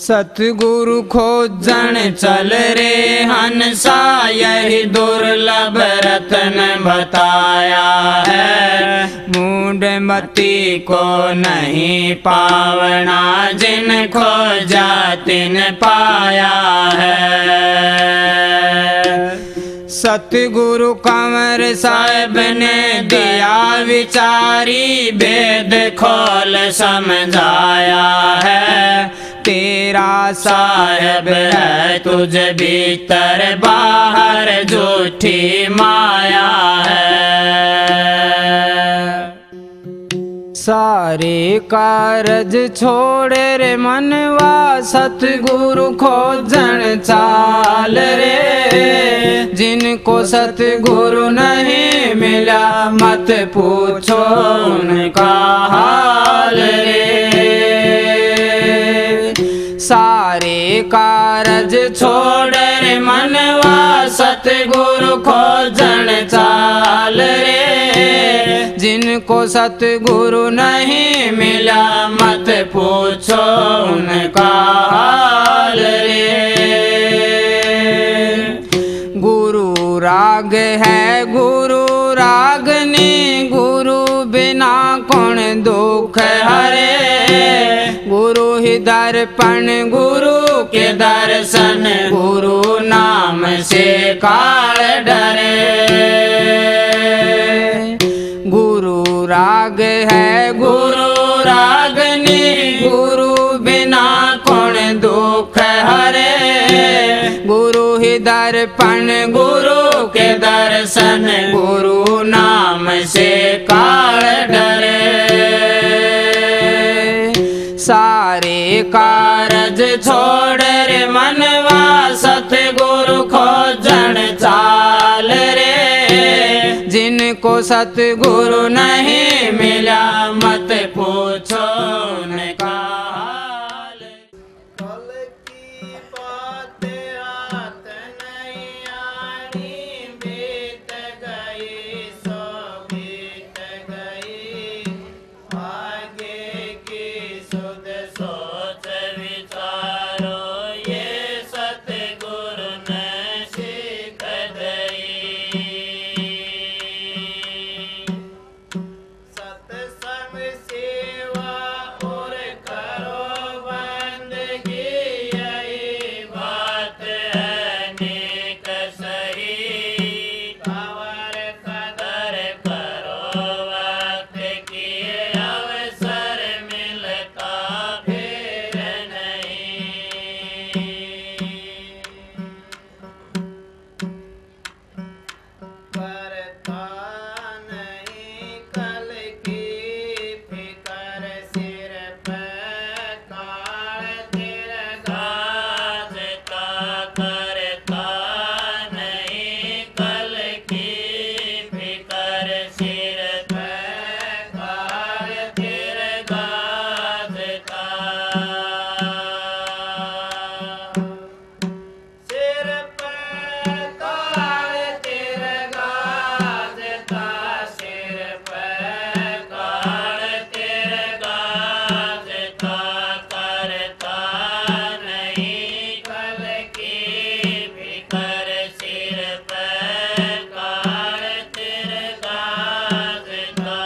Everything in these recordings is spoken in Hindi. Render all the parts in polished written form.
सतगुरु खोजन चल रे हंसा, यही दुर्लभ रत्न बताया है। मूढ़मती को नहीं पावना, जिन खोजा तिन पाया है। सतगुरु कंवर साहब ने दिया विचारी, भेद खोल समझाया है। तेरा साहब है तुझ भीतर, बाहर झूठी माया है। सारे कारज छोड़ रे मनवा, सतगुरु खोजन चाल रे। जिनको सतगुरु नहीं मिला, मत पूछो उनका हाल रे। सारे कारज छोड़ रे मनवा, सतगुरु खोजन चाल रे। जिनको सतगुरु नहीं मिला, मत पूछो उनका हाल रे। गुरु राग है गुरु रागनी, गुरु बिना कौन दुख हरे। गुरु ही दर्पण गुरु के दर्शन, गुरु नाम से काल डरे। गुरु राग है गुरु रागनी, गुरु बिना कौन दुख हरे। गुरु ही दर्पण गुरु के दर्शन, गुरु नाम से काल डरे। सारे कारज छोड़ रे मनवा, सतगुरु खोजन चाल रे। जिनको सतगुरु नहीं मिला, मत पूछो उनका हाल। कल की बात रात नहीं आनी, बीत गई सो बीत गई। आगे की सुध सोच विचारो, ये सतगुरु ने सीख दई। सत्संग सेवा और करो बंदगी, यही बात है नेक सही। कंवर कदर करो वक्त की, अवसर मिलता फिर नहीं। करता नहीं कल की फिकर, सिर पे काल तिरगा देता। करता नहीं कल की फिकर, सिर पे काल तिरगा देता। सिर पे काल तिरगा देता, सिर पे काल तिरगा देता। करता नहीं कल की फिकर, सिर पे काल तिरगा देता।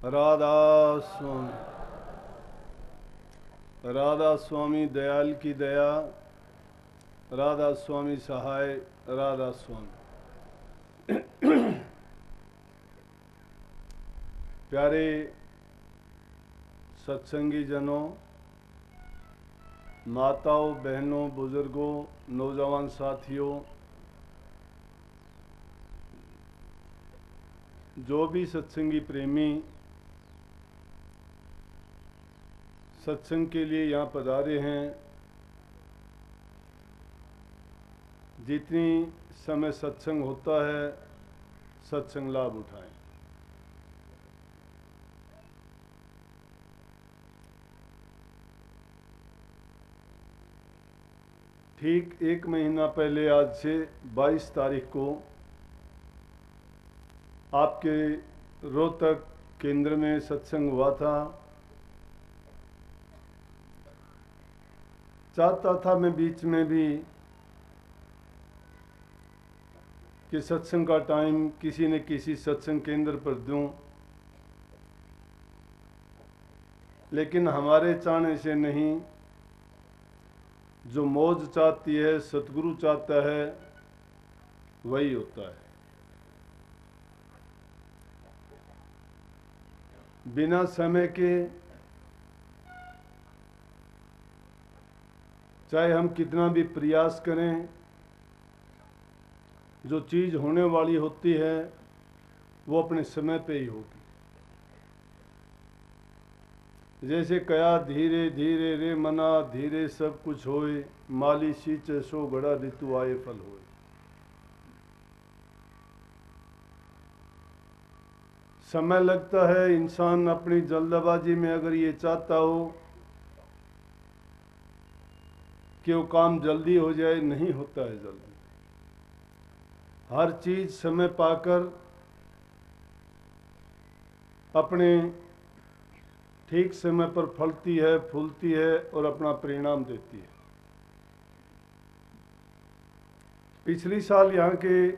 राधा स्वामी, राधा स्वामी दयाल की दया, राधा स्वामी सहाय, राधा स्वामी। प्यारे सत्संगी जनों, माताओं, बहनों, बुजुर्गों, नौजवान साथियों, जो भी सत्संगी प्रेमी सत्संग के लिए यहाँ पधारे हैं, जितनी समय सत्संग होता है सत्संग लाभ उठाएं। ठीक 1 महीना पहले, आज से 22 तारीख को आपके रोहतक केंद्र में सत्संग हुआ था। चाहता था मैं बीच में भी कि सत्संग का टाइम किसी न किसी सत्संग केंद्र पर दूं, लेकिन हमारे चाहने से नहीं, जो मौज चाहती है, सतगुरु चाहता है, वही होता है। बिना समय के चाहे हम कितना भी प्रयास करें, जो चीज़ होने वाली होती है वो अपने समय पे ही होगी। जैसे कया धीरे धीरे रे मना, धीरे सब कुछ होए, माली सींचे सो घड़ा, ऋतु आए फल होए। समय लगता है। इंसान अपनी जल्दबाजी में अगर ये चाहता हो कि वो काम जल्दी हो जाए, नहीं होता है जल्दी। हर चीज समय पाकर अपने ठीक समय पर फलती है, फूलती है और अपना परिणाम देती है। पिछली साल यहाँ के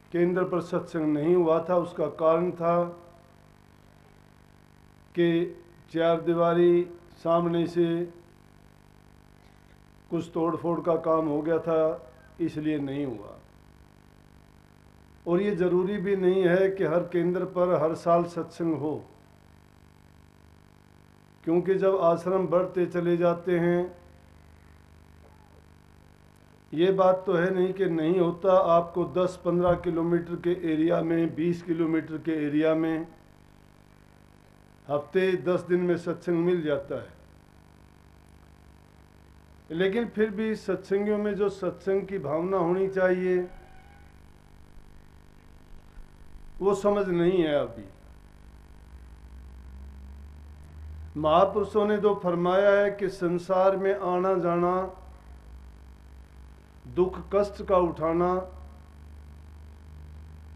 केंद्र पर सत्संग नहीं हुआ था। उसका कारण था कि 4 दीवारी सामने से कुछ तोड़फोड़ का काम हो गया था, इसलिए नहीं हुआ। और ये जरूरी भी नहीं है कि हर केंद्र पर हर साल सत्संग हो, क्योंकि जब आश्रम बढ़ते चले जाते हैं, ये बात तो है नहीं कि नहीं होता। आपको 10-15 किलोमीटर के एरिया में, 20 किलोमीटर के एरिया में हफ्ते 10 दिन में सत्संग मिल जाता है। लेकिन फिर भी सत्संगियों में जो सत्संग की भावना होनी चाहिए, वो समझ नहीं है अभी। महापुरुषों ने तो फरमाया है कि संसार में आना जाना, दुख कष्ट का उठाना,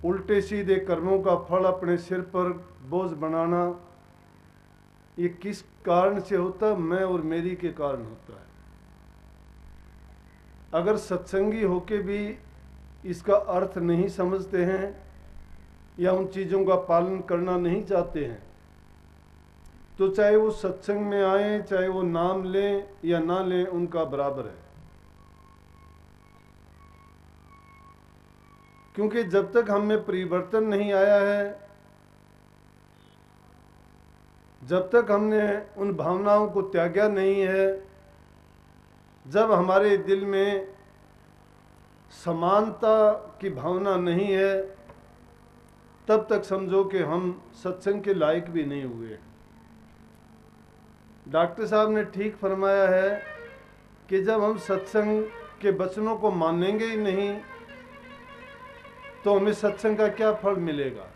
उल्टे सीधे कर्मों का फल अपने सिर पर बोझ बनाना, ये किस कारण से होता? मैं और मेरी के कारण होता है। अगर सत्संगी होके भी इसका अर्थ नहीं समझते हैं या उन चीज़ों का पालन करना नहीं चाहते हैं, तो चाहे वो सत्संग में आए, चाहे वो नाम लें या ना लें, उनका बराबर है। क्योंकि जब तक हम में परिवर्तन नहीं आया है, जब तक हमने उन भावनाओं को त्यागा नहीं है, जब हमारे दिल में समानता की भावना नहीं है, तब तक समझो कि हम सत्संग के लायक भी नहीं हुए। डॉक्टर साहब ने ठीक फरमाया है कि जब हम सत्संग के वचनों को मानेंगे ही नहीं, तो हमें सत्संग का क्या फल मिलेगा?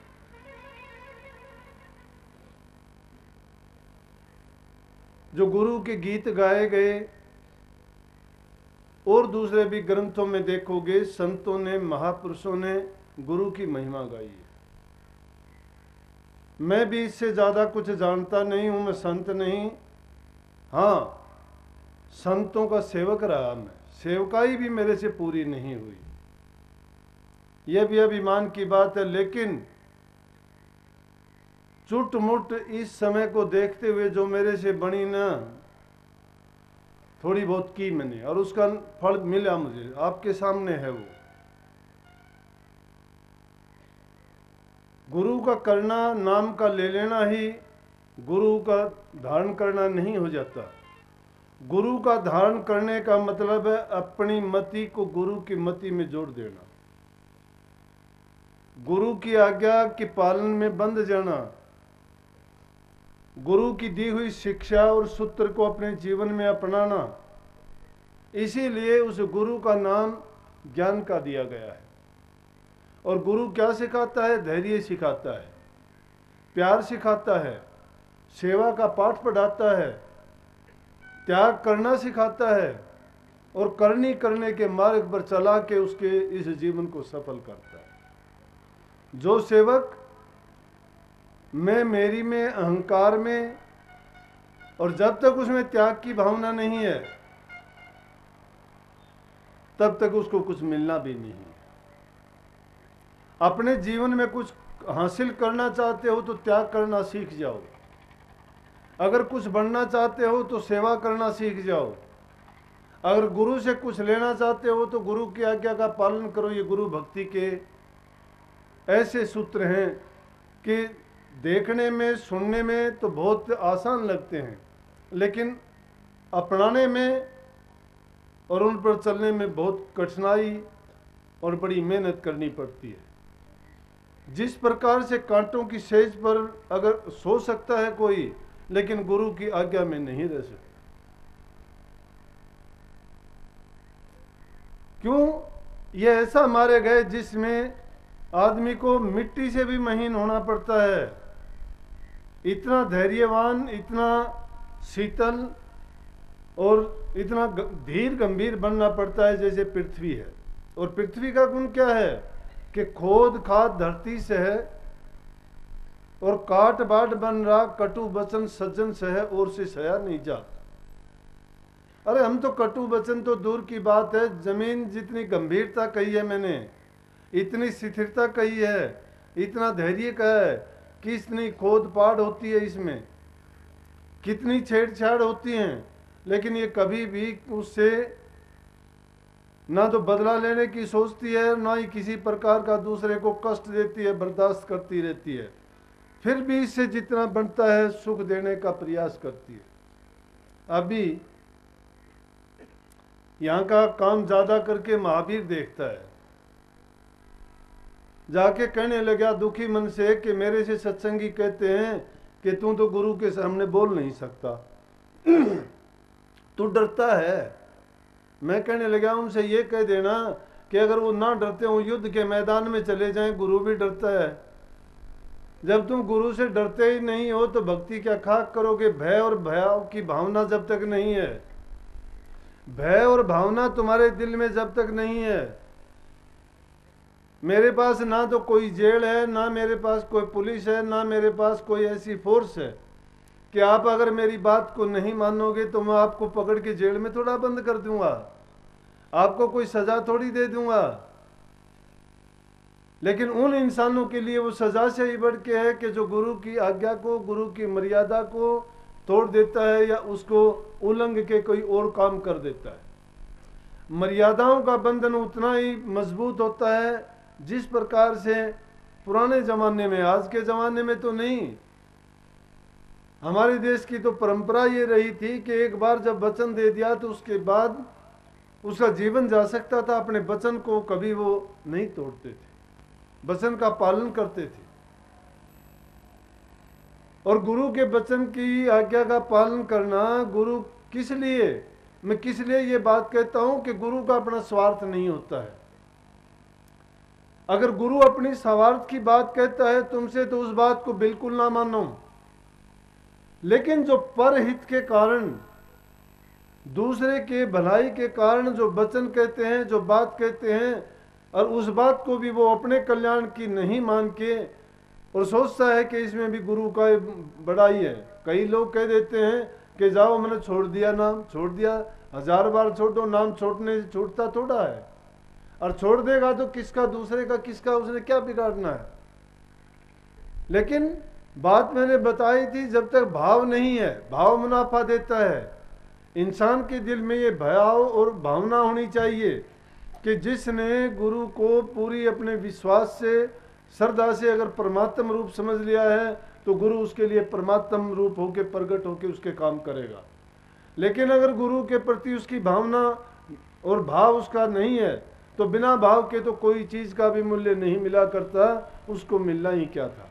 जो गुरु के गीत गाए गए और दूसरे भी ग्रंथों में देखोगे, संतों ने, महापुरुषों ने गुरु की महिमा गाई है। मैं भी इससे ज़्यादा कुछ जानता नहीं हूँ, मैं संत नहीं। हाँ, संतों का सेवक रहा मैं, सेवकाई भी मेरे से पूरी नहीं हुई, यह भी अभिमान की बात है। लेकिन चुट मुट इस समय को देखते हुए जो मेरे से बनी ना, थोड़ी बहुत की मैंने और उसका फल मिला मुझे, आपके सामने है वो। गुरु का करना, नाम का ले लेना ही गुरु का धारण करना नहीं हो जाता। गुरु का धारण करने का मतलब है अपनी मति को गुरु की मति में जोड़ देना, गुरु की आज्ञा के पालन में बंध जाना, गुरु की दी हुई शिक्षा और सूत्र को अपने जीवन में अपनाना। इसीलिए उस गुरु का नाम ज्ञान का दिया गया है। और गुरु क्या सिखाता है? धैर्य सिखाता है, प्यार सिखाता है, सेवा का पाठ पढ़ाता है, त्याग करना सिखाता है और करने के मार्ग पर चला के उसके इस जीवन को सफल करता है। जो सेवक मैं मेरी में अहंकार में और जब तक उसमें त्याग की भावना नहीं है तब तक उसको कुछ मिलना भी नहीं है। अपने जीवन में कुछ हासिल करना चाहते हो तो त्याग करना सीख जाओ, अगर कुछ बनना चाहते हो तो सेवा करना सीख जाओ, अगर गुरु से कुछ लेना चाहते हो तो गुरु की आज्ञा का पालन करो। ये गुरु भक्ति के ऐसे सूत्र हैं कि देखने में सुनने में तो बहुत आसान लगते हैं, लेकिन अपनाने में और उन पर चलने में बहुत कठिनाई और बड़ी मेहनत करनी पड़ती है। जिस प्रकार से कांटों की सेज पर अगर सो सकता है कोई, लेकिन गुरु की आज्ञा में नहीं रह सकता। क्यों? ये ऐसा मारे गए जिसमें आदमी को मिट्टी से भी महीन होना पड़ता है। इतना धैर्यवान, इतना शीतल और इतना धीर गंभीर बनना पड़ता है जैसे पृथ्वी है। और पृथ्वी का गुण क्या है कि खोद खाद धरती से है और काट बाट बन रहा, कटु वचन सज्जन से है और से सया नहीं जात। अरे हम तो कटु वचन तो दूर की बात है, जमीन जितनी गंभीरता कही है मैंने, इतनी स्थिरता कही है, इतना धैर्य का है, कितनी खोद पाड़ होती है इसमें, कितनी छेड़छाड़ होती हैं, लेकिन ये कभी भी उससे ना तो बदला लेने की सोचती है, ना ही किसी प्रकार का दूसरे को कष्ट देती है, बर्दाश्त करती रहती है। फिर भी इससे जितना बनता है सुख देने का प्रयास करती है। अभी यहाँ का काम ज्यादा करके महावीर देखता है, जाके कहने लगा दुखी मन से कि मेरे से सत्संगी कहते हैं कि तू तो गुरु के सामने बोल नहीं सकता, तू डरता है। मैं कहने लगा उनसे ये कह देना कि अगर वो ना डरते हो युद्ध के मैदान में चले जाएं, गुरु भी डरता है। जब तुम गुरु से डरते ही नहीं हो तो भक्ति क्या खाक करोगे? भय और भयाव की भावना जब तक नहीं है, भय और भावना तुम्हारे दिल में जब तक नहीं है। मेरे पास ना तो कोई जेल है, ना मेरे पास कोई पुलिस है, ना मेरे पास कोई ऐसी फोर्स है कि आप अगर मेरी बात को नहीं मानोगे तो मैं आपको पकड़ के जेल में थोड़ा बंद कर दूंगा, आपको कोई सजा थोड़ी दे दूंगा। लेकिन उन इंसानों के लिए वो सजा से ही बढ़ के है कि जो गुरु की आज्ञा को, गुरु की मर्यादा को तोड़ देता है या उसको उल्लंघ के कोई और काम कर देता है। मर्यादाओं का बंधन उतना ही मजबूत होता है जिस प्रकार से पुराने जमाने में, आज के जमाने में तो नहीं। हमारे देश की तो परंपरा ये रही थी कि एक बार जब वचन दे दिया तो उसके बाद उसका जीवन जा सकता था। अपने वचन को कभी वो नहीं तोड़ते थे, वचन का पालन करते थे। और गुरु के वचन की आज्ञा का पालन करना, गुरु किस लिए, मैं किस लिए ये बात कहता हूं कि गुरु का अपना स्वार्थ नहीं होता है। अगर गुरु अपनी स्वार्थ की बात कहता है तुमसे तो उस बात को बिल्कुल ना मानो, लेकिन जो परहित के कारण, दूसरे के भलाई के कारण जो वचन कहते हैं, जो बात कहते हैं, और उस बात को भी वो अपने कल्याण की नहीं मान के और सोचता है कि इसमें भी गुरु का बड़ाई है। कई लोग कह देते हैं कि जाओ मैंने छोड़ दिया, नाम छोड़ दिया, 1000 बार छोड़ो, नाम छोड़ने से छूटता थोड़ा है। और छोड़ देगा तो किसका, दूसरे का किसका, उसने क्या बिगाड़ना है। लेकिन बात मैंने बताई थी, जब तक भाव नहीं है, भाव मुनाफा देता है। इंसान के दिल में ये भाव और भावना होनी चाहिए कि जिसने गुरु को पूरी अपने विश्वास से, श्रद्धा से अगर परमात्म रूप समझ लिया है, तो गुरु उसके लिए परमात्म रूप होके प्रकट होके उसके काम करेगा। लेकिन अगर गुरु के प्रति उसकी भावना और भाव उसका नहीं है, तो बिना भाव के तो कोई चीज़ का भी मूल्य नहीं मिला करता, उसको मिलना ही क्या था।